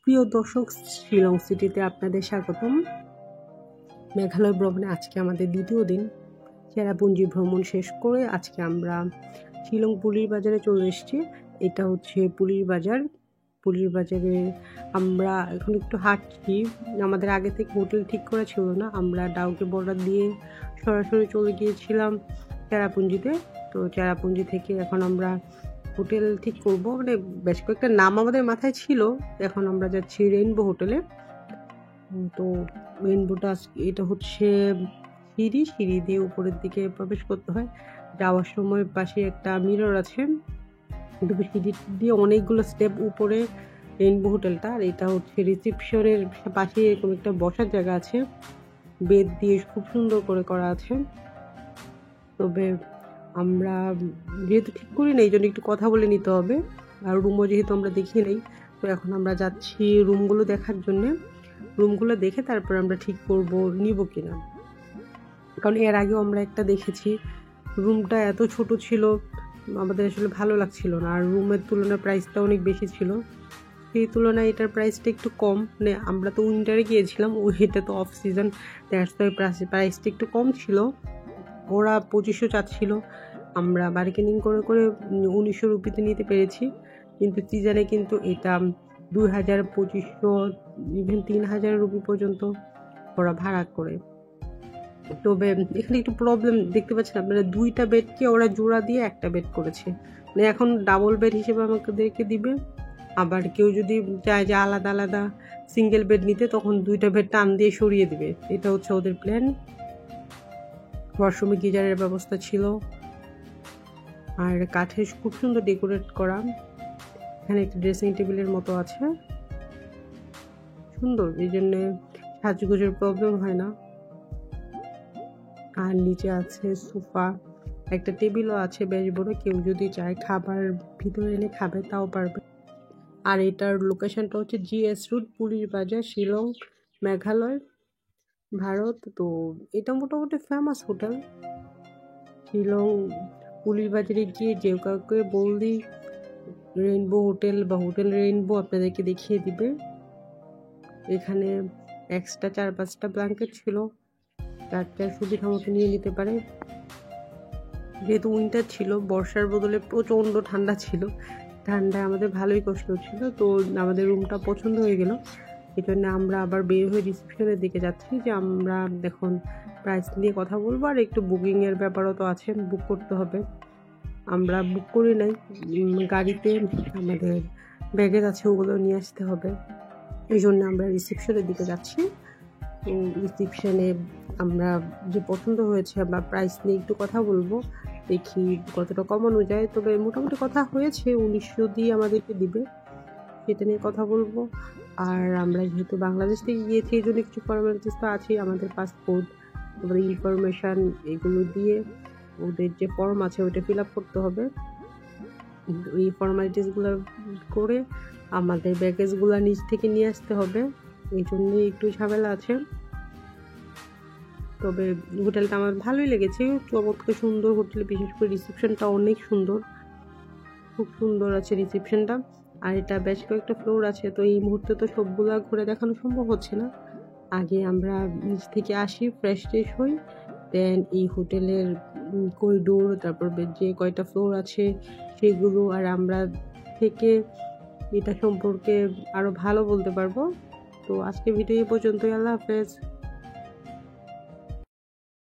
প্রিয় দর্শক, শিলং সিটিতে আপনাদের স্বাগতম। মেঘালয় ভ্রমণে আজকে আমাদের দ্বিতীয় দিন। চেরাপুঞ্জি ভ্রমণ শেষ করে আজকে আমরা শিলং পুলির বাজারে চলে এসেছি। এটা হচ্ছে পুলির বাজার। পুলির বাজারে আমরা এখন একটু হাঁটছি। আমাদের আগে থেকে হোটেল ঠিক করা ছিল না, আমরা ডাউকি বর্ডার দিয়ে সরাসরি চলে গিয়েছিলাম চেরাপুঞ্জিতে। তো চেরাপুঞ্জি থেকে এখন আমরা হোটেল ঠিক করব, মানে বেশ কয়েকটা নাম আমাদের মাথায় ছিল। এখন আমরা যাচ্ছি রেইনবো হোটেলে। তো রেইনবোটা এটা হচ্ছে সিঁড়ি দিয়ে উপরের দিকে প্রবেশ করতে হয়। যাওয়ার সময় পাশে একটা মিরর আছে, সিঁড়ি দিয়ে অনেকগুলো স্টেপ উপরে রেইনবো হোটেলটা। আর এটা হচ্ছে রিসেপশনের পাশে এরকম একটা বসার জায়গা আছে, বেড দিয়ে খুব সুন্দর করে করা আছে। তবে আমরা যেহেতু ঠিক করি না, এই জন্য একটু কথা বলে নিতে হবে। আর রুমও যেহেতু আমরা দেখি নেই, তো এখন আমরা যাচ্ছি রুমগুলো দেখার জন্যে। রুমগুলো দেখে তারপর আমরা ঠিক করব নিব কিনা, কারণ এর আগেও আমরা একটা দেখেছি, রুমটা এত ছোট ছিল আমাদের আসলে ভালো লাগছিল না। আর রুমের তুলনায় প্রাইসটা অনেক বেশি ছিল, সেই তুলনায় এটার প্রাইসটা একটু কম। মানে আমরা তো উইন্টারে গিয়েছিলাম, এটা তো অফ সিজন, দ্যাটস ওয়াই প্রাইসটা একটু কম ছিল। ওরা 2500 চাচ্ছিল, আমরা বার্গেনিং করে 1900 রুপিতে নিতে পেরেছি। কিন্তু সিজনে কিন্তু এটা 2000, 2500, ইভেন 3000 রুপি পর্যন্ত ওরা ভাড়া করে। তবে এখানে একটু প্রবলেম দেখতে পাচ্ছেন আপনারা, 2টা বেডকে ওরা জোড়া দিয়ে একটা বেড করেছে। মানে এখন ডাবল বেড হিসেবে আমাদেরকে দিবে। আবার কেউ যদি চায় যে আলাদা আলাদা সিঙ্গেল বেড নিতে, তখন 2টা বেড টান দিয়ে সরিয়ে দিবে। এটা হচ্ছে ওদের প্ল্যান। ওয়াশরুমে গিজারের ব্যবস্থা ছিল, আর কাঠের খুব সুন্দর ডেকোরেট করা। এখানে একটা ড্রেসিং টেবিলের মতো আছে, সুন্দর, এই জন্য সাজগোজের প্রবলেম হয় না। আর নিচে আছে সোফা, একটা টেবিলও আছে বেশ বড়, কেউ যদি চায় খাবার ভিতরে এনে খাবে তাও পারবে। আর এটার লোকেশনটা হচ্ছে GS রোড, পুলির বাজার, শিলং, মেঘালয়, ভারত। তো এটা মোটামুটি ফেমাস হোটেল। শিলং পুলির বাজারে গিয়ে যে কাউকে বললেই রেইনবো হোটেল বা হোটেল রেইনবো আপনাদেরকে দেখিয়ে দিবে। এখানে এক্সট্রা 4-5টা ব্ল্যাঙ্কেট ছিল, তার সুবিধা মতো নিয়ে নিতে পারে। যেহেতু উইন্টার ছিল, বর্ষার বদলে প্রচণ্ড ঠান্ডা ছিল, ঠান্ডায় আমাদের ভালোই কষ্ট হচ্ছিল। তো আমাদের রুমটা পছন্দ হয়ে গেল, এই জন্য আমরা আবার বের হয়ে রিসেপশনের দিকে যাচ্ছি, যে আমরা এখন প্রাইস নিয়ে কথা বলবো। আর একটু বুকিংয়ের ব্যাপারও তো আছে, বুক করতে হবে। আমরা বুক করি নাই, গাড়িতে আমাদের ব্যাগেজ আছে, ওগুলো নিয়ে আসতে হবে। এই জন্য আমরা রিসেপশনের দিকে যাচ্ছি। তো রিসেপশনে আমরা যে পছন্দ হয়েছে বা প্রাইস নিয়ে একটু কথা বলবো, দেখি কতটা কমানো যায়। তবে মোটামুটি কথা হয়েছে, 1900 দিয়ে আমাদেরকে দিবে, সেটা নিয়ে কথা বলবো। আর আমরা যেহেতু বাংলাদেশ থেকে গিয়েছি, এই জন্য কিছু ফর্মালিটিস তো আছেই, আমাদের পাসপোর্ট, আমাদের ইনফরমেশান, এগুলো দিয়ে ওদের যে ফর্ম আছে ওইটা ফিল আপ করতে হবে। এই ফর্মালিটিসগুলো করে আমাদের ব্যাগেজগুলো নিচ থেকে নিয়ে আসতে হবে, এই জন্য একটু ঝামেলা আছে। তবে হোটেলটা আমার ভালোই লেগেছে, চমৎকার সুন্দর হোটেল, বিশেষ করে রিসেপশনটা অনেক সুন্দর, খুব সুন্দর আছে রিসেপশনটা। আর এটা বেশ কয়েকটা ফ্লোর আছে, তো এই মুহূর্তে তো সবগুলা ঘুরে দেখানো সম্ভব হচ্ছে না। আগে আমরা নিচ থেকে আসি, ফ্রেশ ট্রেশ হই, দেন এই হোটেলের করিডোর, তারপর যে কয়টা ফ্লোর আছে সেগুলো, আর আমরা থেকে এটা সম্পর্কে আরও ভালো বলতে পারবো। তো আজকে ভিডিও এই পর্যন্তই, আল্লাহ হাফেজ।